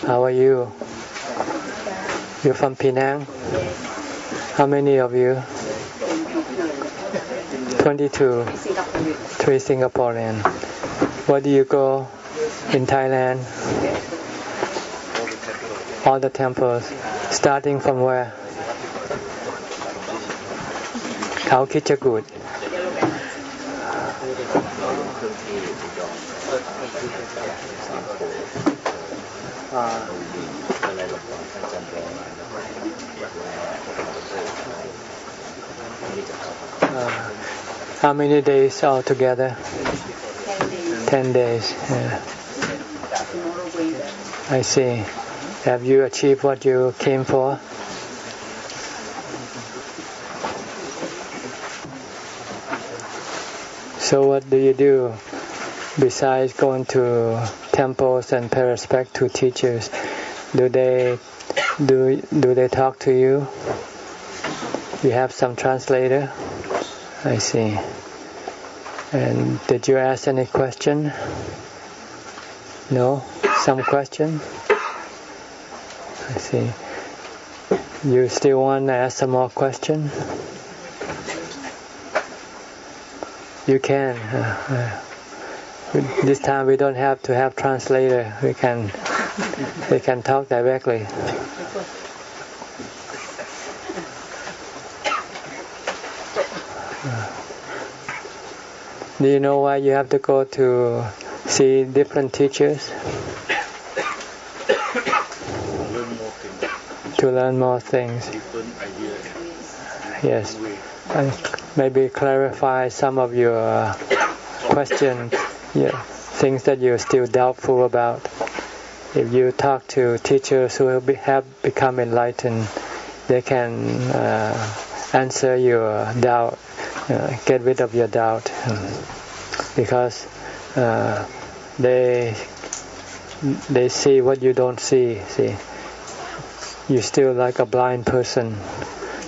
How are you? You're from Penang? How many of you? 22. 3 Singaporean. Where do you go in Thailand? All the temples. Starting from where? Khao Kichagut. How many days altogether? 10 days. Yeah. I see. Have you achieved what you came for? So what do you do besides going to temples and pay respect to teachers? Do they talk to you? You have some translator? I see. And did you ask any question? No? Some question? I see. You still want to ask some more question? You can. This time we don't have to have translator. They can talk directly. Do you know why you have to go to see different teachers? To learn more things. Yes. And maybe clarify some of your questions, things that you're still doubtful about. If you talk to teachers who have become enlightened, they can answer your doubt, get rid of your doubt, because they see what you don't see. See, you're still like a blind person,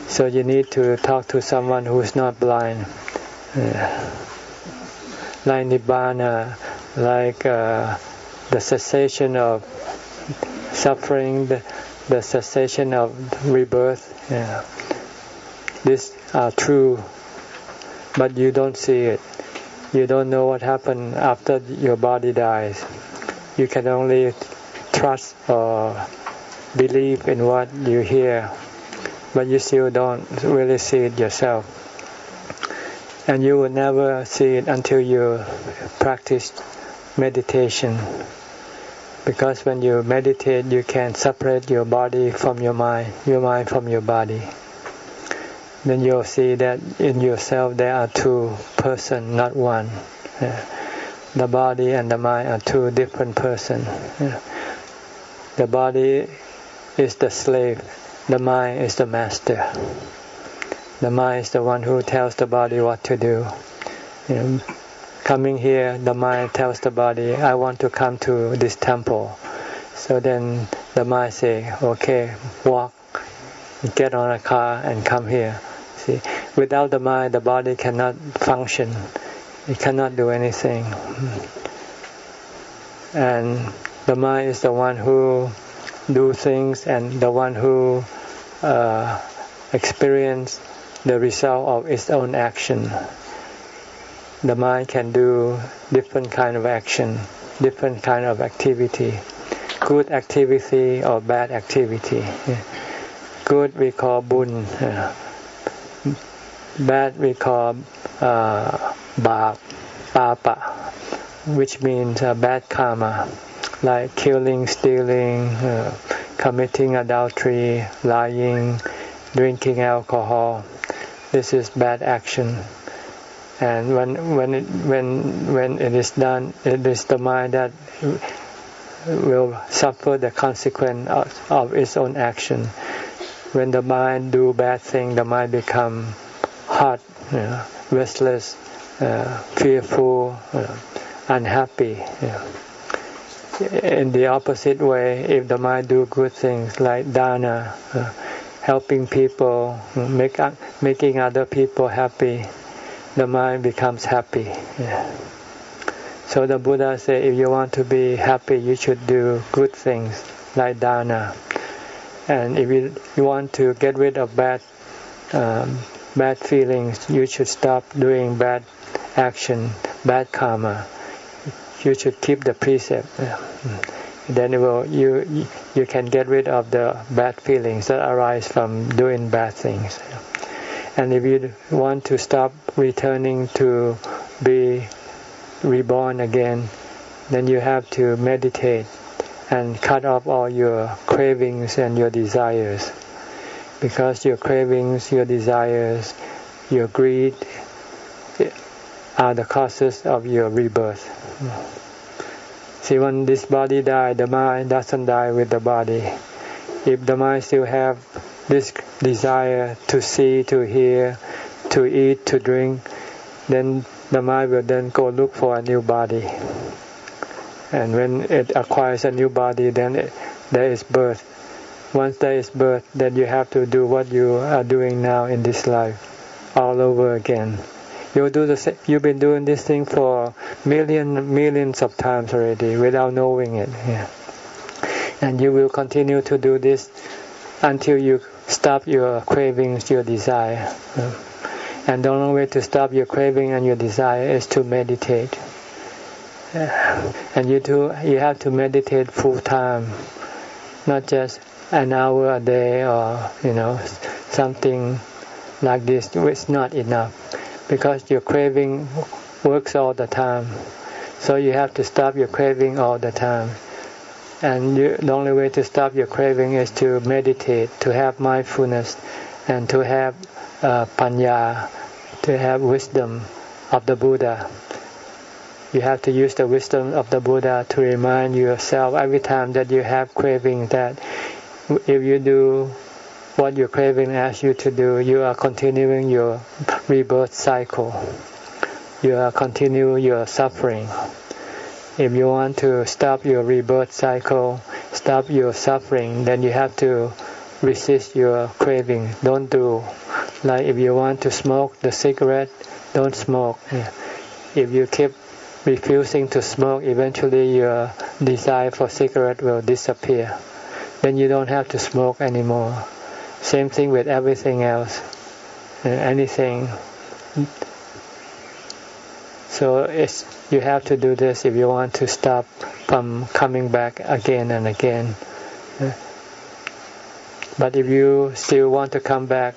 so you need to talk to someone who is not blind, like Nibbana, like the cessation of suffering, the cessation of rebirth. These are true, but you don't see it. You don't know what happened after your body dies. You can only trust or believe in what you hear, but you still don't really see it yourself. And you will never see it until you practice meditation. Because when you meditate, you can separate your body from your mind from your body. Then you'll see that in yourself there are two persons, not one. The body and the mind are two different persons. The body is the slave. The mind is the master. The mind is the one who tells the body what to do. Coming here, the mind tells the body, I want to come to this temple. So then the mind say, okay, walk, get on a car and come here. See, without the mind, the body cannot function. It cannot do anything. And the mind is the one who do things and the one who experience the result of its own action. The mind can do different kind of action, different kind of activity, good activity or bad activity. Good we call bun, bad we call bāp, pāpa, which means bad karma, like killing, stealing, committing adultery, lying, drinking alcohol. This is bad action. And when it is done, it is the mind that will suffer the consequence of its own action. When the mind do bad thing, the mind become hot, restless, fearful, unhappy. In the opposite way, if the mind do good things like dana, helping people, making other people happy, the mind becomes happy. So the Buddha said, if you want to be happy, you should do good things like dana. And if you want to get rid of bad feelings, you should stop doing bad action, bad karma. You should keep the precept. Then you can get rid of the bad feelings that arise from doing bad things. And if you want to stop returning to be reborn again, then you have to meditate and cut off all your cravings and your desires. Because your cravings, your desires, your greed are the causes of your rebirth. See, when this body dies, the mind doesn't die with the body. If the mind still have this desire to see, to hear, to eat, to drink, then the mind will then go look for a new body. And when it acquires a new body, then there is birth. Once there is birth, then you have to do what you are doing now in this life all over again. You've been doing this thing for millions of times already without knowing it. Yeah. And you will continue to do this until you stop your cravings, your desire. And the only way to stop your craving and your desire is to meditate. And you have to meditate full time, not just an hour a day or something like this. It's not enough, because your craving works all the time. So you have to stop your craving all the time. And the only way to stop your craving is to meditate, to have mindfulness, and to have panya, to have wisdom of the Buddha. You have to use the wisdom of the Buddha to remind yourself every time that you have craving that if you do what your craving asks you to do, you are continuing your rebirth cycle. You are continuing your suffering. If you want to stop your rebirth cycle, stop your suffering, then you have to resist your craving. Don't do. Like if you want to smoke the cigarette, don't smoke. If you keep refusing to smoke, eventually your desire for cigarette will disappear. Then you don't have to smoke anymore. Same thing with everything else. Anything. So you have to do this if you want to stop from coming back again and again. But if you still want to come back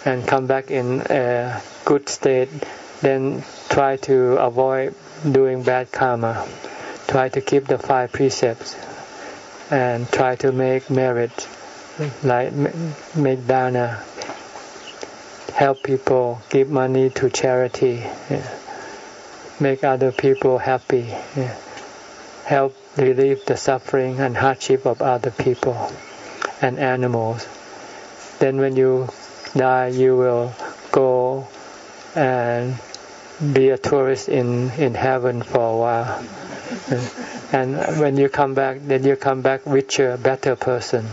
and come back in a good state, then try to avoid doing bad karma. Try to keep the 5 precepts and try to make merit, like make dana, help people, give money to charity, make other people happy, help relieve the suffering and hardship of other people and animals. Then when you die, you will go and be a tourist in heaven for a while. And when you come back, then you come back richer, better person,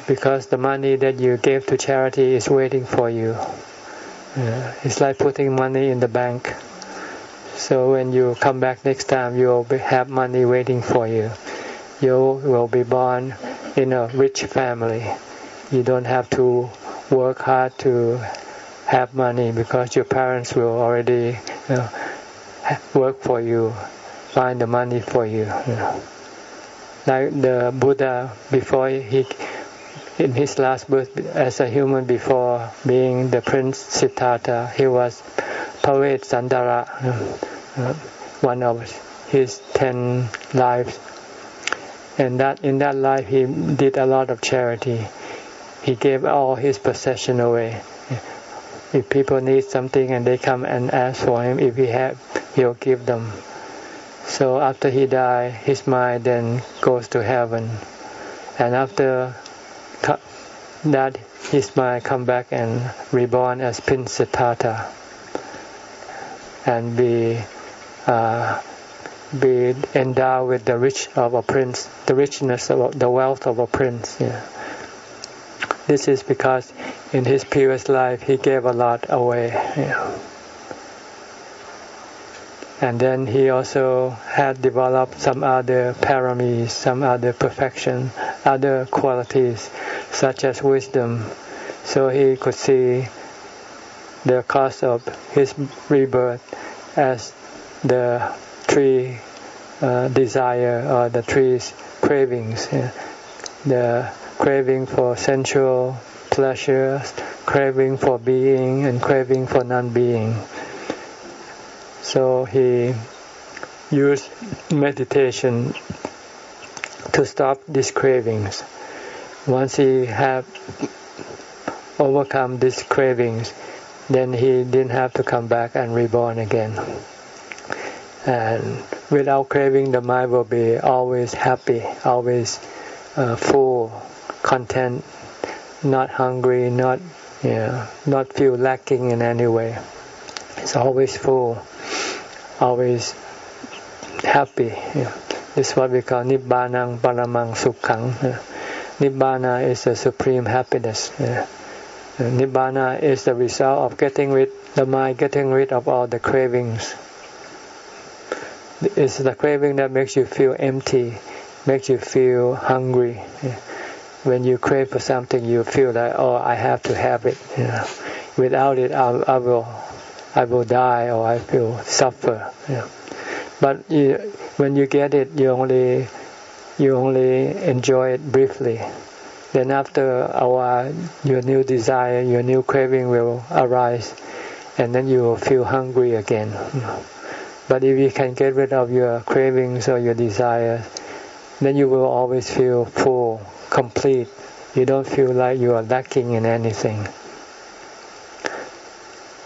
because the money that you gave to charity is waiting for you. It's like putting money in the bank. So when you come back next time, you will have money waiting for you. You will be born in a rich family. You don't have to work hard to have money, because your parents will already work for you, find the money for you. Like the Buddha, before in his last birth as a human, before being the Prince Siddhartha, he was Pavet Sandara, one of his 10 lives. And in that life he did a lot of charity. He gave all his possession away. If people need something and they come and ask for him, if he have, he'll give them. So after he died, his mind then goes to heaven. And after that, his mind come back and reborn as Prince Siddhartha, and be endowed with the richness of the wealth of a prince. Yeah. This is because in his previous life he gave a lot away. Yeah. And then he also had developed some other paramis, some other perfection, other qualities, such as wisdom. So he could see the cause of his rebirth as the three desire, or the three cravings. The craving for sensual pleasure, craving for being, and craving for non-being. So he used meditation to stop these cravings. Once he had overcome these cravings, then he didn't have to come back and reborn again. And without craving, the mind will be always happy, always full, content, not hungry, not feel lacking in any way. It's always full, always happy. This is what we call Nibbanang Paramang Sukhang. Nibbana is the supreme happiness. Nibbana is the result of getting rid of all the cravings. It's the craving that makes you feel empty, makes you feel hungry. When you crave for something, you feel like, oh, I have to have it. Without it, I will die, or I will suffer. But when you get it, you only enjoy it briefly. Then after a while, your new desire, your new craving will arise, and then you will feel hungry again. But if you can get rid of your cravings or your desires, then you will always feel full, complete. You don't feel like you are lacking in anything.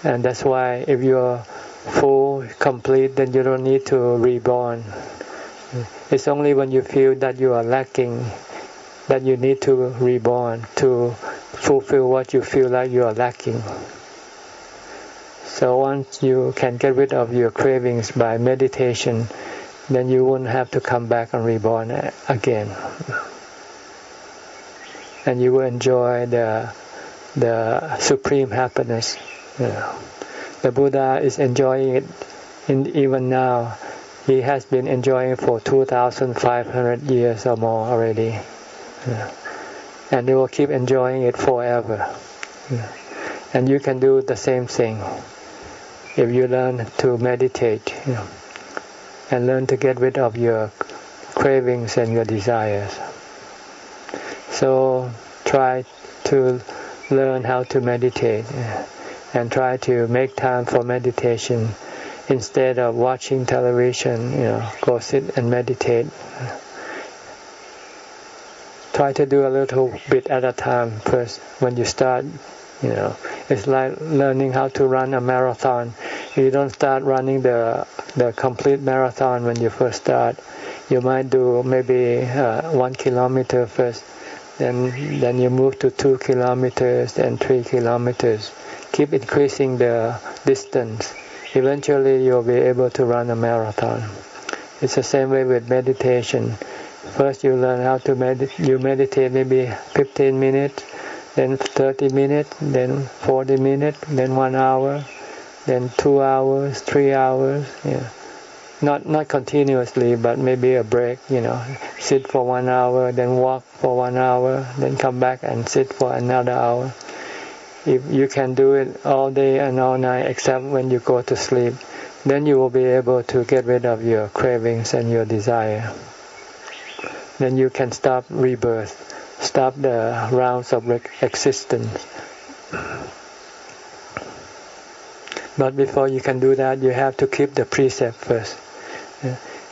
And that's why if you are full, complete, then you don't need to reborn. It's only when you feel that you are lacking that you need to reborn to fulfill what you feel like you are lacking. So once you can get rid of your cravings by meditation, then you won't have to come back and reborn again. And you will enjoy the supreme happiness. The Buddha is enjoying it even now. He has been enjoying it for 2,500 years or more already. And he will keep enjoying it forever. And you can do the same thing if you learn to meditate and learn to get rid of your cravings and your desires. So try to learn how to meditate and try to make time for meditation instead of watching television. Go sit and meditate. Try to do a little bit at a time first. When you start, it's like learning how to run a marathon. You don't start running the complete marathon when you first start. You might do maybe 1 kilometer first, then you move to 2 kilometers and 3 kilometers. Keep increasing the distance. Eventually you'll be able to run a marathon. It's the same way with meditation. First you learn how to meditate maybe 15 minutes, then 30 minutes, then 40 minutes, then 1 hour, then 2 hours, 3 hours. Not continuously, but maybe a break. Sit for 1 hour, then walk for 1 hour, then come back and sit for another hour. If you can do it all day and all night except when you go to sleep, then you will be able to get rid of your cravings and your desire. Then you can stop rebirth, stop the rounds of existence. But before you can do that, you have to keep the precept first.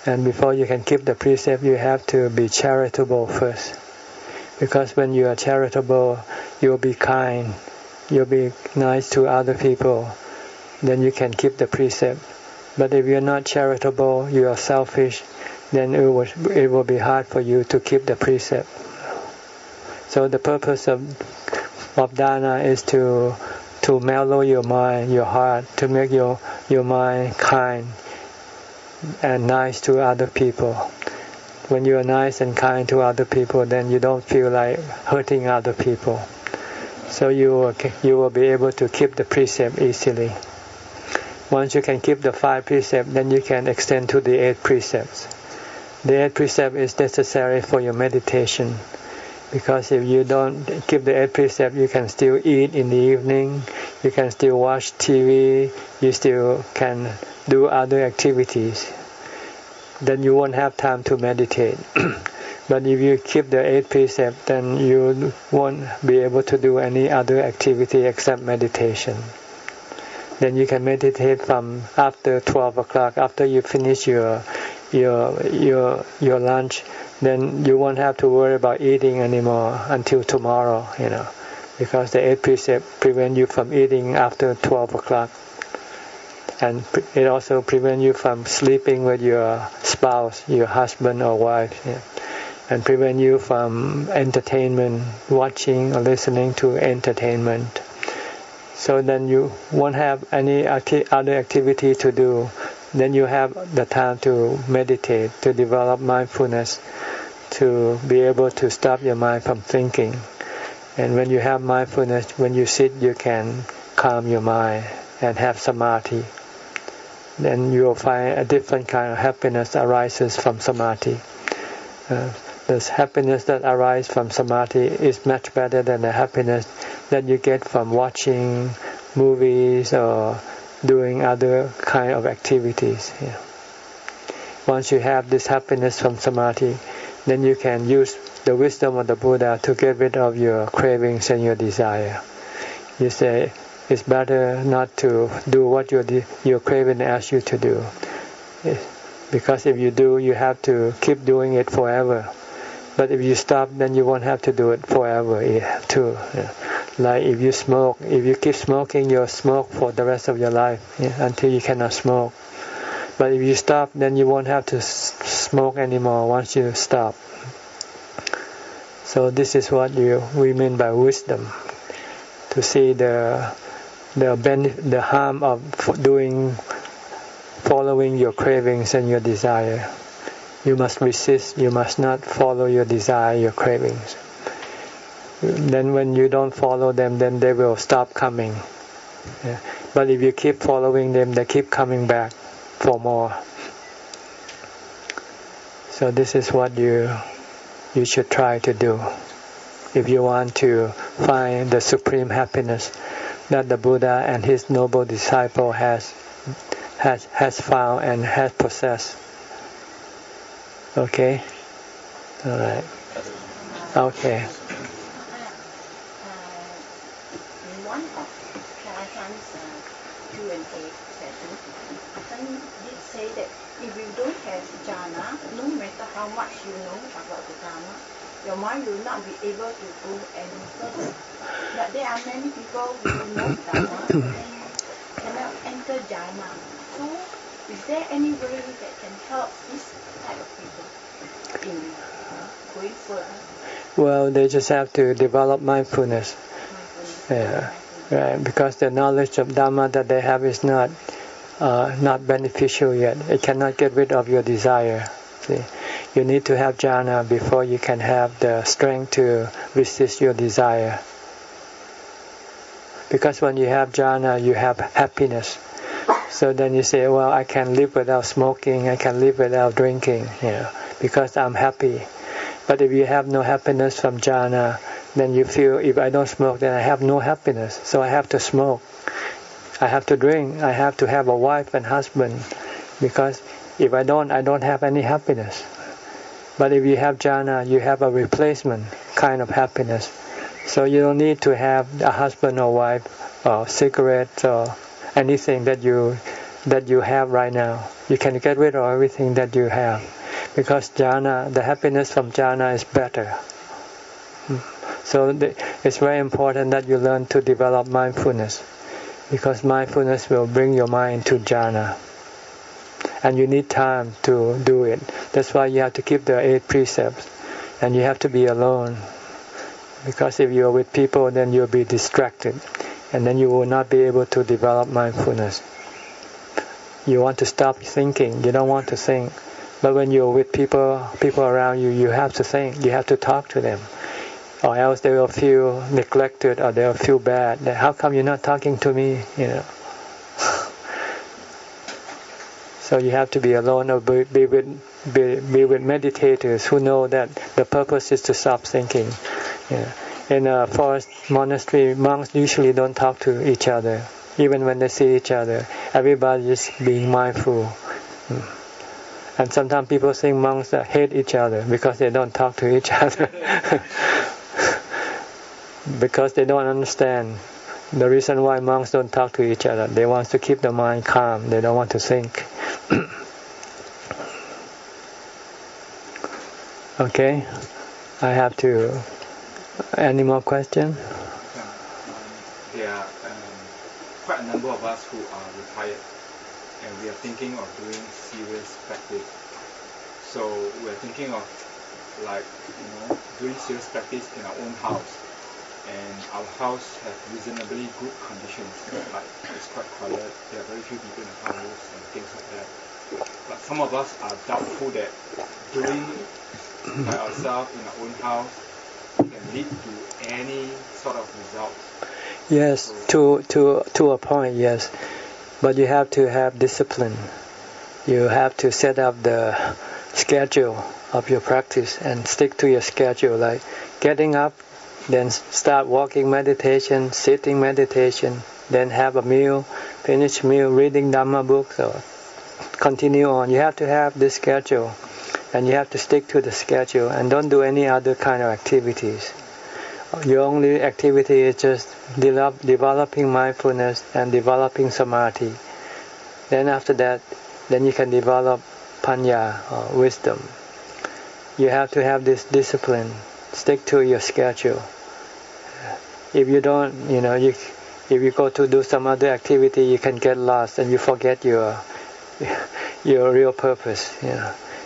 And before you can keep the precept, you have to be charitable first. Because when you are charitable, you'll be kind, you'll be nice to other people, then you can keep the precept. But if you're not charitable, you are selfish, then it will be hard for you to keep the precept. So the purpose of dana is to mellow your mind, your heart, to make your mind kind and nice to other people. When you are nice and kind to other people, then you don't feel like hurting other people. So you will be able to keep the precept easily. Once you can keep the 5 precepts, then you can extend to the 8 precepts. The 8 precept is necessary for your meditation, because if you don't keep the 8 precepts, you can still eat in the evening, you can still watch TV, you still can do other activities. Then you won't have time to meditate. But if you keep the 8 precepts, then you won't be able to do any other activity except meditation. Then you can meditate from after 12 o'clock, after you finish your lunch. Then you won't have to worry about eating anymore until tomorrow, because the 8 precepts prevent you from eating after 12 o'clock. And it also prevents you from sleeping with your spouse, your husband or wife, and prevent you from entertainment, watching or listening to entertainment. So then you won't have any other activity to do. Then you have the time to meditate, to develop mindfulness, to be able to stop your mind from thinking. And when you have mindfulness, when you sit, you can calm your mind and have samadhi. Then you will find a different kind of happiness arises from samadhi. This happiness that arises from samadhi is much better than the happiness that you get from watching movies or doing other kind of activities. Once you have this happiness from samadhi, then you can use the wisdom of the Buddha to get rid of your cravings and your desire. You say, it's better not to do what your craving asks you to do. Because if you do, you have to keep doing it forever. But if you stop, then you won't have to do it forever too. Like if you smoke, if you keep smoking, you'll smoke for the rest of your life until you cannot smoke. But if you stop, then you won't have to smoke anymore once you stop. So this is what we mean by wisdom. To see the harm of following your cravings and your desire. You must resist. You must not follow your desire, your cravings. Then when you don't follow them, then they will stop coming. But if you keep following them, they keep coming back for more. So this is what you should try to do if you want to find the supreme happiness that the Buddha and his noble disciple has found and has possessed. Okay? All right. Okay. One of Ajah's Q&A session, Ajahn did say that if you don't have jhana, no matter how much you know about the Dhamma, your mind will not be able to go any further. But there are many people who know Dhamma and cannot enter jhana. So, is there any way that can help this type of people in going further? Well, they just have to develop mindfulness. Right, because the knowledge of Dhamma that they have is not beneficial yet. It cannot get rid of your desire. See? You need to have jhana before you can have the strength to resist your desire. Because when you have jhana, you have happiness. So then you say, well, I can live without smoking, I can live without drinking, because I'm happy. But if you have no happiness from jhana, then you feel, if I don't smoke, then I have no happiness. So I have to smoke. I have to drink. I have to have a wife and husband. Because if I don't have any happiness. But if you have jhana, you have a replacement kind of happiness. So you don't need to have a husband or wife or cigarettes or anything that you have right now. You can get rid of everything that you have. Because jhana, the happiness from jhana is better. So it's very important that you learn to develop mindfulness, because mindfulness will bring your mind to jhana. And you need time to do it. That's why you have to keep the 8 precepts. And you have to be alone. Because if you're with people, then you'll be distracted. And then you will not be able to develop mindfulness. You want to stop thinking. You don't want to think. But when you're with people around you, you have to think. You have to talk to them. Or else they will feel neglected, or they will feel bad. How come you're not talking to me? So you have to be alone or be with meditators who know that the purpose is to stop thinking. Yeah. In a forest monastery, monks usually don't talk to each other. Even when they see each other, everybody is being mindful. And sometimes people think monks hate each other because they don't talk to each other. Because they don't understand the reason why monks don't talk to each other. They want to keep the mind calm. They don't want to think. Okay, I have to. Any more questions? There are quite a number of us who are retired, and we are thinking of doing serious practice. So we're thinking of doing serious practice in our own house. And our house has reasonably good conditions, like it's quite quiet, there are very few people in the house and things like that. But some of us are doubtful that doing by ourselves in our own house can lead to any sort of result. Yes, to a point, yes. But you have to have discipline. You have to set up the schedule of your practice and stick to your schedule, like getting up, then start walking meditation, sitting meditation, then have a meal, finish meal, reading Dhamma books, or continue on. You have to have this schedule, and you have to stick to the schedule, and don't do any other kind of activities. Your only activity is just developing mindfulness and developing samadhi. Then after that, then you can develop panya, or wisdom. You have to have this discipline. Stick to your schedule. If you don't, if you go to do some other activity, you can get lost and you forget your real purpose.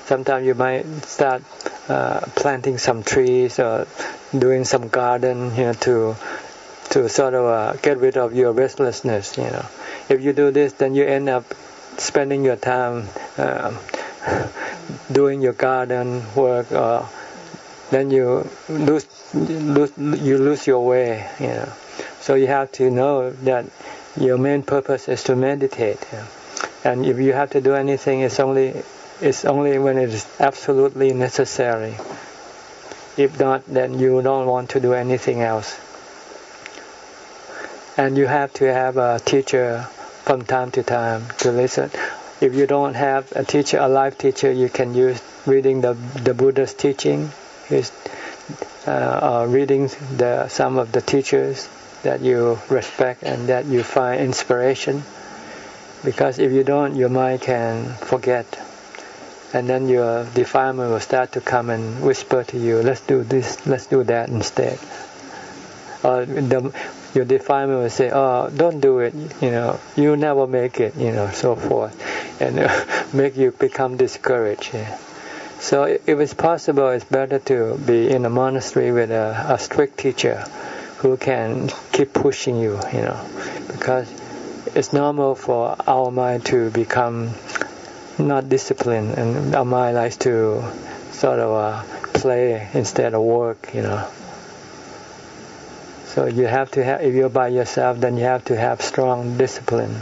Sometimes you might start planting some trees or doing some garden, to sort of get rid of your restlessness. If you do this, then you end up spending your time doing your garden work, or then you lose your way. So you have to know that your main purpose is to meditate. And if you have to do anything, it's only when it is absolutely necessary. If not, then you don't want to do anything else. And you have to have a teacher from time to time to listen. If you don't have a teacher, a live teacher, you can use reading the Buddha's teaching, reading some of the teachers that you respect and that you find inspiration. Because if you don't, your mind can forget. And then your defilement will start to come and whisper to you, let's do this, let's do that instead. Or your defilement will say, oh, don't do it, you'll never make it, so forth. And make you become discouraged. So if it's possible, it's better to be in a monastery with a strict teacher who can keep pushing you, because it's normal for our mind to become not disciplined, and our mind likes to sort of play instead of work, So you have to have, if you're by yourself, then you have to have strong discipline.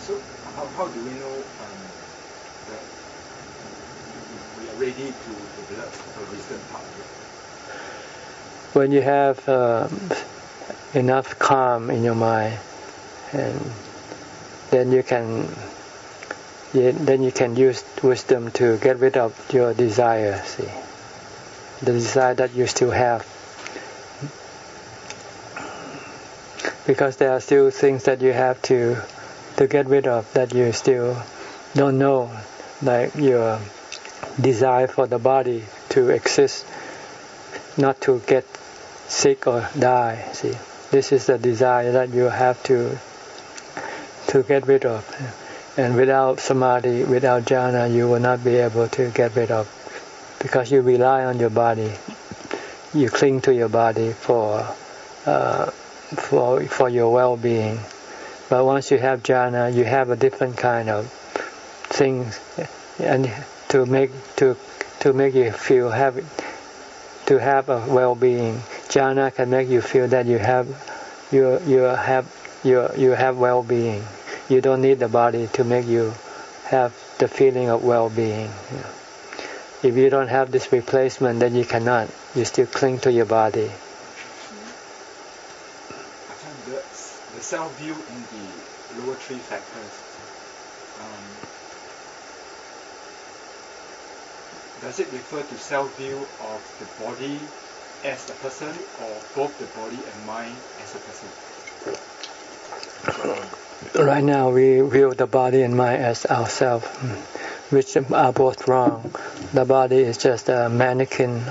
So how do we know that we are ready to develop a wisdom part? When you have enough calm in your mind, and then you can use wisdom to get rid of your desire. See, the desire that you still have, because there are still things that you have to get rid of that you still don't know, like your desire for the body to exist, not to get sick or die. See, this is the desire that you have to get rid of. And without samadhi, without jhana, you will not be able to get rid of, because you rely on your body. You cling to your body for your well-being. But once you have jhana, you have a different kind of things, and to make you feel to have a well-being. Jhana can make you feel that you have well-being. You don't need the body to make you have the feeling of well-being. If you don't have this replacement, then you cannot. You still cling to your body. The self-view in the lower three factors, does it refer to self-view of the body as a person, or both the body and mind as a person? Right now we view the body and mind as ourselves, which are both wrong. The body is just a mannequin,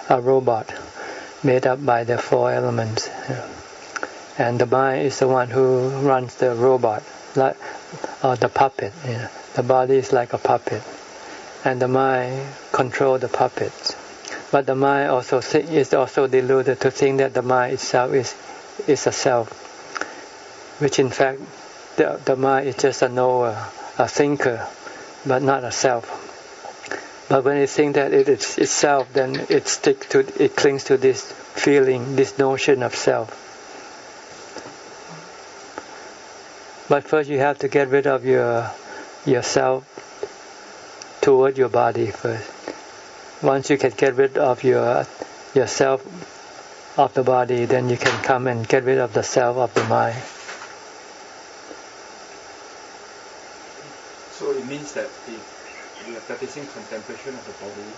a robot, made up by the four elements. And the mind is the one who runs the robot, or the puppet. The body is like a puppet, and the mind controls the puppets. But the mind also is also deluded to think that the mind itself is a self, which in fact the mind is just a knower, a thinker, but not a self. But when it thinks that it is itself, then it clings to this feeling, this notion of self. But first you have to get rid of yourself toward your body first. Once you can get rid of yourself of the body, then you can come and get rid of the self of the mind. So it means that if we are practicing contemplation of the body,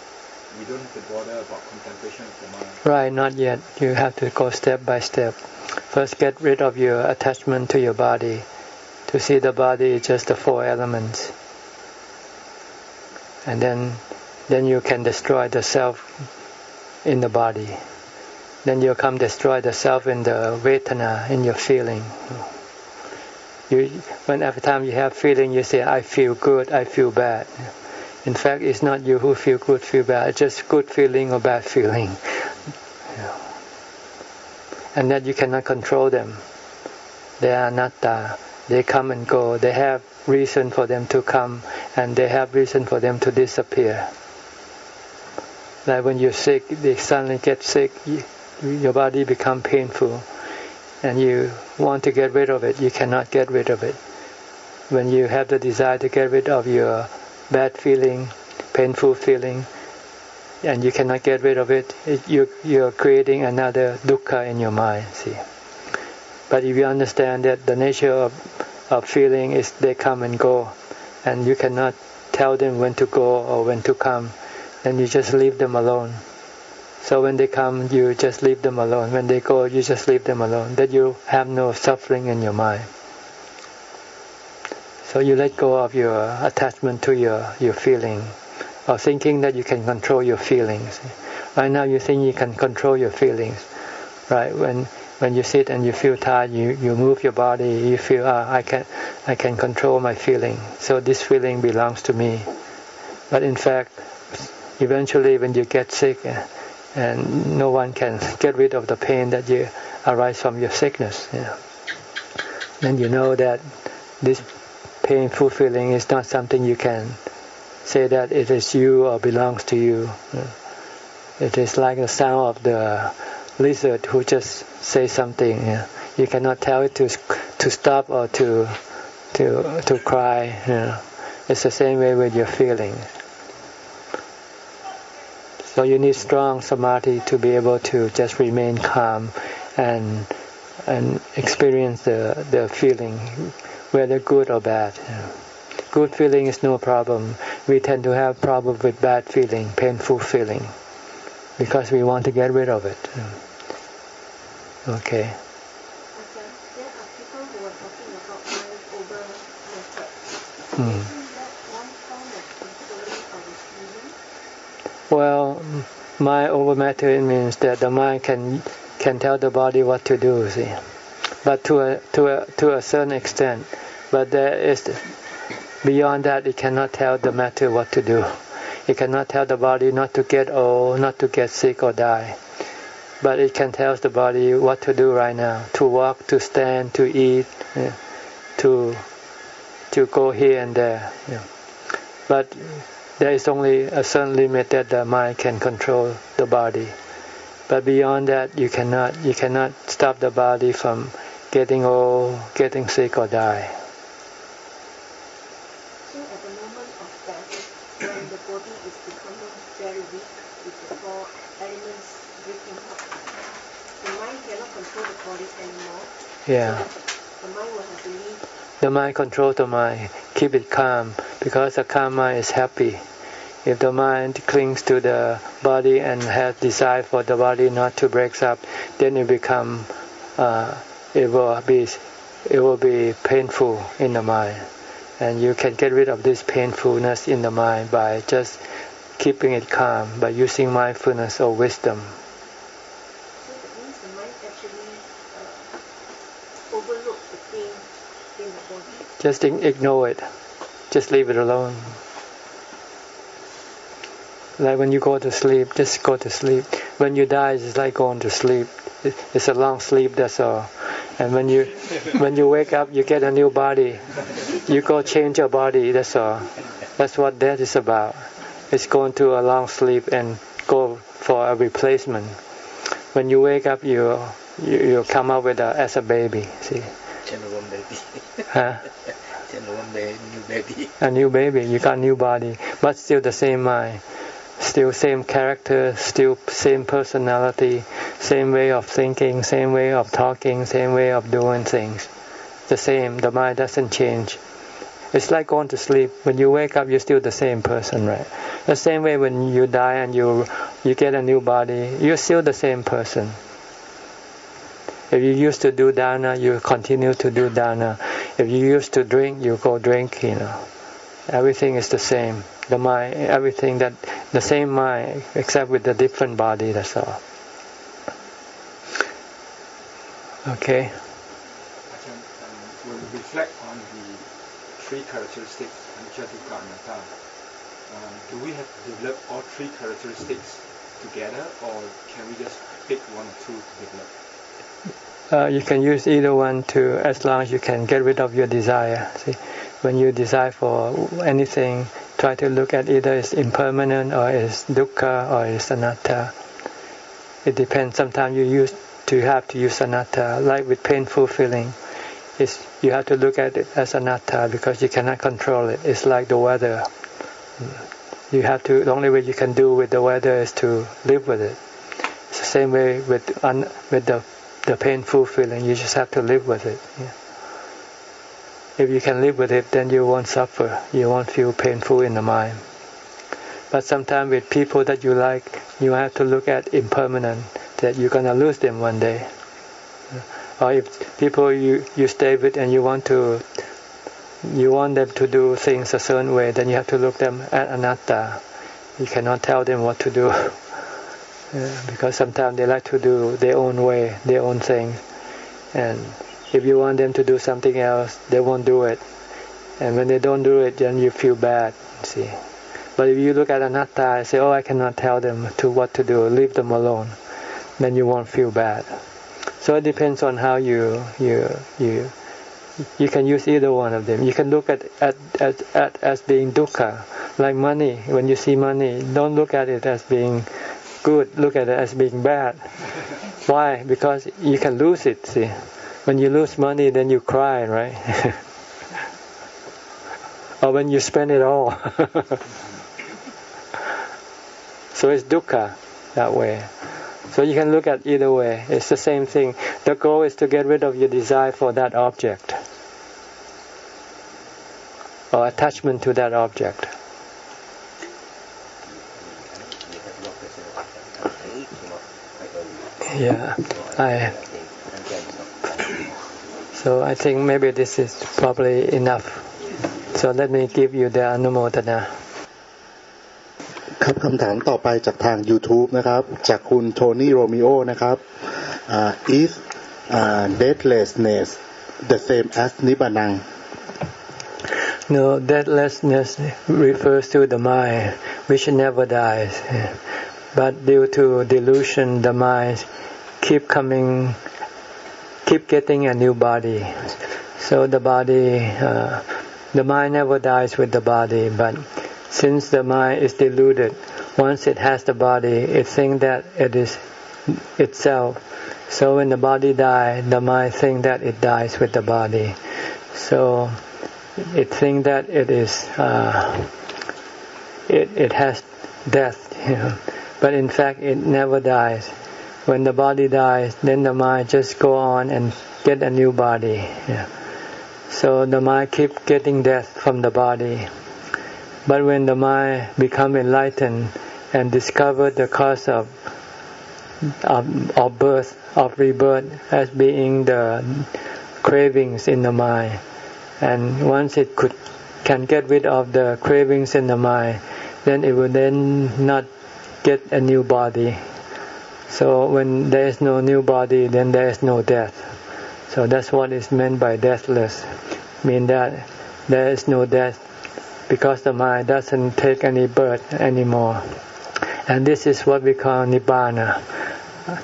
we don't have to bother about contemplation of the mind. Right, not yet. You have to go step by step. First get rid of your attachment to your body, to see the body is just the four elements. And then you can destroy the self in the body. Then you come destroy the self in the vedana, in your feeling. When every time you have feeling, you say, I feel good, I feel bad. In fact, it's not you who feel good, feel bad. It's just good feeling or bad feeling. And that you cannot control them. They are anatta. They come and go. They have reason for them to come, and they have reason for them to disappear. Like when you're sick, they suddenly get sick, your body becomes painful, and you want to get rid of it, you cannot get rid of it. When you have the desire to get rid of your bad feeling, painful feeling, and you cannot get rid of it, you're creating another dukkha in your mind, see. But if you understand that the nature of feeling is they come and go, and you cannot tell them when to go or when to come, then you just leave them alone. So when they come, you just leave them alone. When they go, you just leave them alone. That you have no suffering in your mind. So you let go of your attachment to your feeling, or thinking that you can control your feelings. Right now you think you can control your feelings. Right? When you sit and you feel tired, you move your body, you feel, I can control my feeling. So this feeling belongs to me. But in fact, eventually when you get sick, and no one can get rid of the pain that you arise from your sickness, then you know that this painful feeling is not something you can say that it is you or belongs to you. It is like the sound of the lizard who just say something. You cannot tell it to stop or to cry. It's the same way with your feelings. So you need strong samadhi to be able to just remain calm and experience the feeling, whether good or bad. Good feeling is no problem. We tend to have problem with bad feeling, painful feeling, because we want to get rid of it. Okay. There are people who are talking about mind over matter. Mm. Isn't that one form of controlling our feeling? Well, mind over matter means that the mind can tell the body what to do, see, but to a certain extent. But there is beyond that, it cannot tell the matter what to do. It cannot tell the body not to get old, not to get sick or die. But it can tell the body what to do right now: to walk, to stand, to eat, to go here and there. But there is only a certain limit that the mind can control the body. But beyond that, you cannot stop the body from getting old, getting sick or die. Yeah. The mind will have to leave. The mind controls the mind. Keep it calm, because a calm mind is happy. If the mind clings to the body and has desire for the body not to break up, then it become it will be painful in the mind, and you can get rid of this painfulness in the mind by just keeping it calm, by using mindfulness or wisdom. So that means the mind actually overlooks the pain in the body. Just ignore it. Just leave it alone. Like when you go to sleep, just go to sleep. When you die, it's like going to sleep. It's a long sleep, that's all. And when you wake up, you get a new body. You go change your body, that's all. That's what death is about. It's going to a long sleep and go for a replacement. When you wake up, you come up with as a baby. See? Baby. Huh? New baby. A new baby. You got a new body, but still the same mind. Still same character, still same personality, same way of thinking, same way of talking, same way of doing things. The same, the mind doesn't change. It's like going to sleep. When you wake up, you're still the same person, right? The same way when you die and you get a new body, you're still the same person. If you used to do dana, you continue to do dana. If you used to drink, you go drink, Everything is the same. The mind, everything the same mind, except with a different body, that's all. Okay? Ajahn, when we reflect on the three characteristics, anicca, dukkha, anatta, do we have to develop all three characteristics together, or can we just pick one or two to develop? You can use either one as long as you can get rid of your desire. See, when you desire for anything, try to look at either it's impermanent or it's dukkha or it's anatta. It depends. Sometimes you have to use anatta, like with painful feeling. You have to look at it as anatta because you cannot control it. It's like the weather. The only way you can do with the weather is to live with it. It's the same way with the painful feeling. You just have to live with it. Yeah. If you can live with it, then you won't suffer. You won't feel painful in the mind. But sometimes with people that you like, you have to look at impermanent, that you're going to lose them one day. Or if people you stay with and you want them to do things a certain way, then you have to look them at anatta. You cannot tell them what to do. Because sometimes they like to do their own way, their own thing. And if you want them to do something else, they won't do it. And when they don't do it, then you feel bad. See. But if you look at anatta and say, I cannot tell them what to do, leave them alone, then you won't feel bad. So it depends on how you can use either one of them. You can look at as being dukkha, like money. When you see money, don't look at it as being good, look at it as being bad. Why? Because you can lose it, see. When you lose money, then you cry, right? Or when you spend it all. So it's dukkha that way. So you can look at either way. It's the same thing. The goal is to get rid of your desire for that object, or attachment to that object. Yeah, So I think maybe this is probably enough. So let me give you the Anumodana. ครับคำถามต่อไปจากทาง YouTube นะครับจากคุณโทนี่โรมิโอนะครับ Is deathlessness the same as Nibbana? No, deathlessness refers to the mind which never dies. But due to delusion, the mind keep getting a new body. So the mind never dies with the body, but since the mind is deluded, once it has the body, it thinks that it is itself. So when the body dies, the mind thinks that it dies with the body. So it thinks that it is it has death, but in fact it never dies. when the body dies, then the mind just go on and get a new body. Yeah. So the mind keep getting death from the body. But when the mind become enlightened and discover the cause of birth, of rebirth, as being the cravings in the mind, and once it can get rid of the cravings in the mind, then it will then not get a new body. So when there is no new body, then there is no death. So that's what is meant by deathless. Mean that there is no death because the mind doesn't take any birth anymore. And this is what we call Nibbana,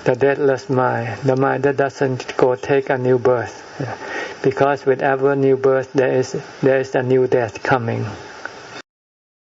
the deathless mind, the mind that doesn't go take a new birth. Because with every new birth there is a new death coming.